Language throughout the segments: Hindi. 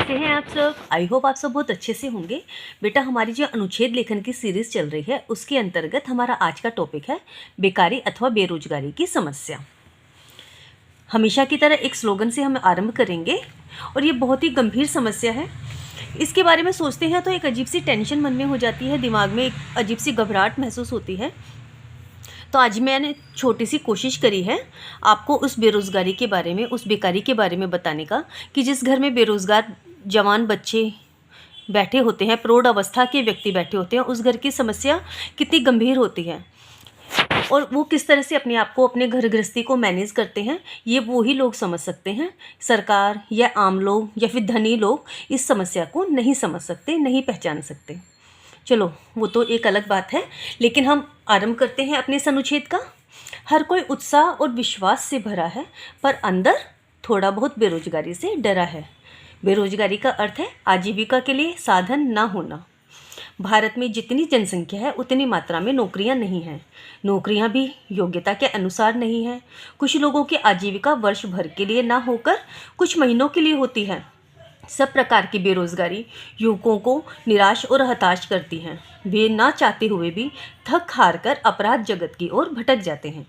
कैसे हैं आप सब। आई होप आप सब बहुत अच्छे से होंगे। बेटा, हमारी जो अनुच्छेद लेखन की सीरीज़ चल रही है उसके अंतर्गत हमारा आज का टॉपिक है बेकारी अथवा बेरोजगारी की समस्या। हमेशा की तरह एक स्लोगन से हम आरंभ करेंगे और ये बहुत ही गंभीर समस्या है। इसके बारे में सोचते हैं तो एक अजीब सी टेंशन मन में हो जाती है, दिमाग में एक अजीब सी घबराहट महसूस होती है। तो आज मैंने छोटी सी कोशिश करी है आपको उस बेरोज़गारी के बारे में, उस बेकारी के बारे में बताने का कि जिस घर में बेरोज़गार जवान बच्चे बैठे होते हैं, प्रौढ़ अवस्था के व्यक्ति बैठे होते हैं, उस घर की समस्या कितनी गंभीर होती है और वो किस तरह से अपने आप को, अपने घर गृहस्थी को मैनेज करते हैं, ये वो ही लोग समझ सकते हैं। सरकार या आम लोग या फिर धनी लोग इस समस्या को नहीं समझ सकते, नहीं पहचान सकते। चलो, वो तो एक अलग बात है, लेकिन हम आरंभ करते हैं अपने इस अनुच्छेद का। हर कोई उत्साह और विश्वास से भरा है, पर अंदर थोड़ा बहुत बेरोजगारी से डरा है। बेरोजगारी का अर्थ है आजीविका के लिए साधन ना होना। भारत में जितनी जनसंख्या है उतनी मात्रा में नौकरियां नहीं हैं। नौकरियां भी योग्यता के अनुसार नहीं हैं। कुछ लोगों की आजीविका वर्ष भर के लिए ना होकर कुछ महीनों के लिए होती है। सब प्रकार की बेरोजगारी युवकों को निराश और हताश करती हैं। वे ना चाहते हुए भी थक हार कर अपराध जगत की ओर भटक जाते हैं।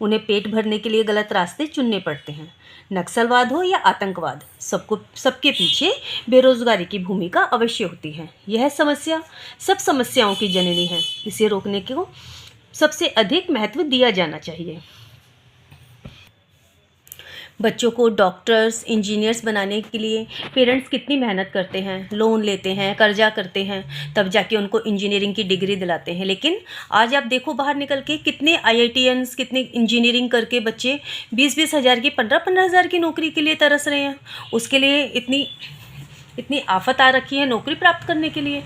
उन्हें पेट भरने के लिए गलत रास्ते चुनने पड़ते हैं। नक्सलवाद हो या आतंकवाद, सबके पीछे बेरोजगारी की भूमिका अवश्य होती है। यह समस्या सब समस्याओं की जननी है। इसे रोकने को सबसे अधिक महत्व दिया जाना चाहिए। बच्चों को डॉक्टर्स, इंजीनियर्स बनाने के लिए पेरेंट्स कितनी मेहनत करते हैं, लोन लेते हैं, कर्जा करते हैं, तब जाके उनको इंजीनियरिंग की डिग्री दिलाते हैं। लेकिन आज आप देखो बाहर निकल के कितने IITians, कितने इंजीनियरिंग करके बच्चे 20-20 हज़ार की, 15-15 हज़ार की नौकरी के लिए तरस रहे हैं। उसके लिए इतनी आफत आ रखी है नौकरी प्राप्त करने के लिए।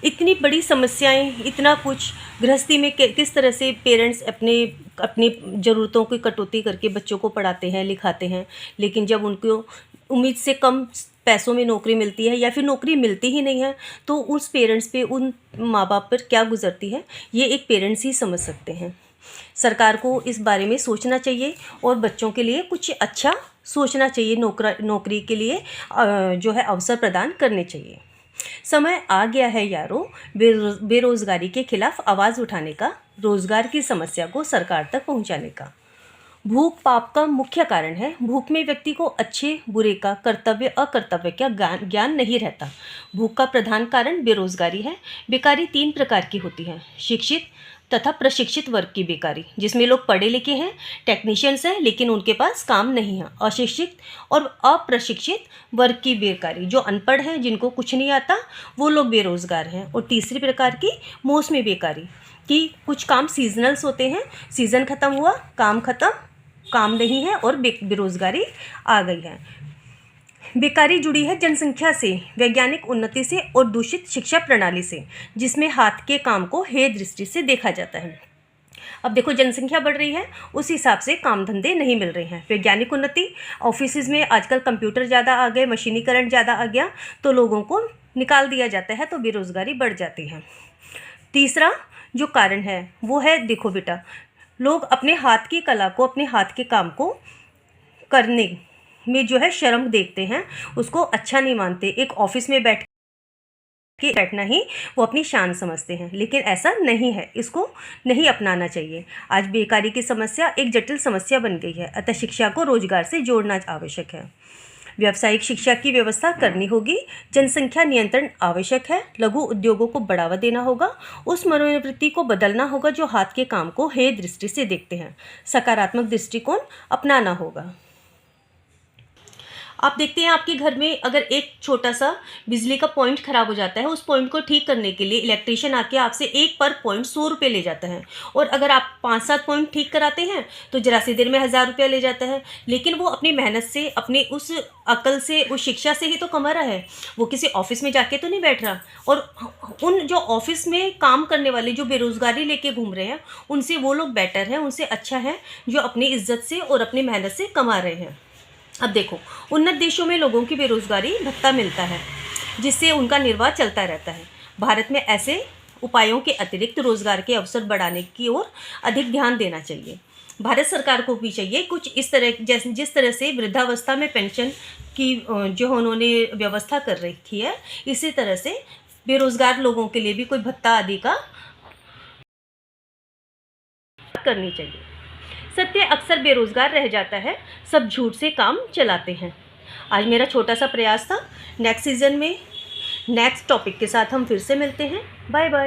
इतनी बड़ी समस्याएं, इतना कुछ गृहस्थी में किस तरह से पेरेंट्स अपनी ज़रूरतों की कटौती करके बच्चों को पढ़ाते हैं, लिखाते हैं। लेकिन जब उनको उम्मीद से कम पैसों में नौकरी मिलती है या फिर नौकरी मिलती ही नहीं है, तो उस पेरेंट्स पे, उन माँ बाप पर क्या गुजरती है, ये एक पेरेंट्स ही समझ सकते हैं। सरकार को इस बारे में सोचना चाहिए और बच्चों के लिए कुछ अच्छा सोचना चाहिए। नौकरी के लिए जो है अवसर प्रदान करने चाहिए। समय आ गया है यारों बेरोजगारी के खिलाफ आवाज़ उठाने का, रोजगार की समस्या को सरकार तक पहुंचाने का। भूख पाप का मुख्य कारण है। भूख में व्यक्ति को अच्छे बुरे का, कर्तव्य अकर्तव्य का ज्ञान नहीं रहता। भूख का प्रधान कारण बेरोजगारी है। बेकारी 3 प्रकार की होती है। शिक्षित तथा प्रशिक्षित वर्ग की बेकारी, जिसमें लोग पढ़े लिखे हैं, टेक्नीशियंस हैं, लेकिन उनके पास काम नहीं है। अशिक्षित और अप्रशिक्षित वर्ग की बेकारी, जो अनपढ़ हैं, जिनको कुछ नहीं आता, वो लोग बेरोजगार हैं। और तीसरी प्रकार की मौसमी बेकारी, कि कुछ काम सीजनल्स होते हैं, सीज़न ख़त्म हुआ, काम ख़त्म, काम नहीं है और बेरोजगारी आ गई है। बेकारी जुड़ी है जनसंख्या से, वैज्ञानिक उन्नति से और दूषित शिक्षा प्रणाली से, जिसमें हाथ के काम को हेय दृष्टि से देखा जाता है। अब देखो, जनसंख्या बढ़ रही है, उस हिसाब से काम धंधे नहीं मिल रहे हैं। वैज्ञानिक उन्नति, ऑफिस में आजकल कंप्यूटर ज़्यादा आ गए, मशीनीकरण ज़्यादा आ गया, तो लोगों को निकाल दिया जाता है, तो बेरोजगारी बढ़ जाती है। तीसरा जो कारण है वो है, देखो बेटा, लोग अपने हाथ की कला को, अपने हाथ के काम को करने में जो है शर्म देखते हैं, उसको अच्छा नहीं मानते। एक ऑफिस में बैठना ही वो अपनी शान समझते हैं, लेकिन ऐसा नहीं है, इसको नहीं अपनाना चाहिए। आज बेकारी की समस्या एक जटिल समस्या बन गई है, अतः शिक्षा को रोजगार से जोड़ना आवश्यक है। व्यावसायिक शिक्षा की व्यवस्था करनी होगी। जनसंख्या नियंत्रण आवश्यक है। लघु उद्योगों को बढ़ावा देना होगा। उस मनोवृत्ति को बदलना होगा जो हाथ के काम को हेय दृष्टि से देखते हैं। सकारात्मक दृष्टिकोण अपनाना होगा। आप देखते हैं आपके घर में अगर एक छोटा सा बिजली का पॉइंट ख़राब हो जाता है, उस पॉइंट को ठीक करने के लिए इलेक्ट्रीशियन आके आपसे एक पर पॉइंट 100 रुपये ले जाता है। और अगर आप 5-7 पॉइंट ठीक कराते हैं तो जरा सी देर में 1000 रुपया ले जाता है। लेकिन वो अपनी मेहनत से, अपने उस अकल से, उस शिक्षा से ही तो कमा रहा है, वो किसी ऑफिस में जाके तो नहीं बैठ रहा। और उन जो ऑफिस में काम करने वाले, जो बेरोजगारी लेके घूम रहे हैं, उनसे वो लोग बेटर हैं, उनसे अच्छा है जो अपनी इज्जत से और अपनी मेहनत से कमा रहे हैं। अब देखो, उन्नत देशों में लोगों की बेरोजगारी भत्ता मिलता है, जिससे उनका निर्वाह चलता रहता है। भारत में ऐसे उपायों के अतिरिक्त रोजगार के अवसर बढ़ाने की ओर अधिक ध्यान देना चाहिए। भारत सरकार को भी चाहिए कुछ इस तरह, जैसे जिस तरह से वृद्धावस्था में पेंशन की जो उन्होंने व्यवस्था कर रखी है, इसी तरह से बेरोजगार लोगों के लिए भी कोई भत्ता आदि का करनी चाहिए। सत्य अक्सर बेरोजगार रह जाता है, सब झूठ से काम चलाते हैं। आज मेरा छोटा सा प्रयास था। नेक्स्ट सीजन में नेक्स्ट टॉपिक के साथ हम फिर से मिलते हैं। Bye bye.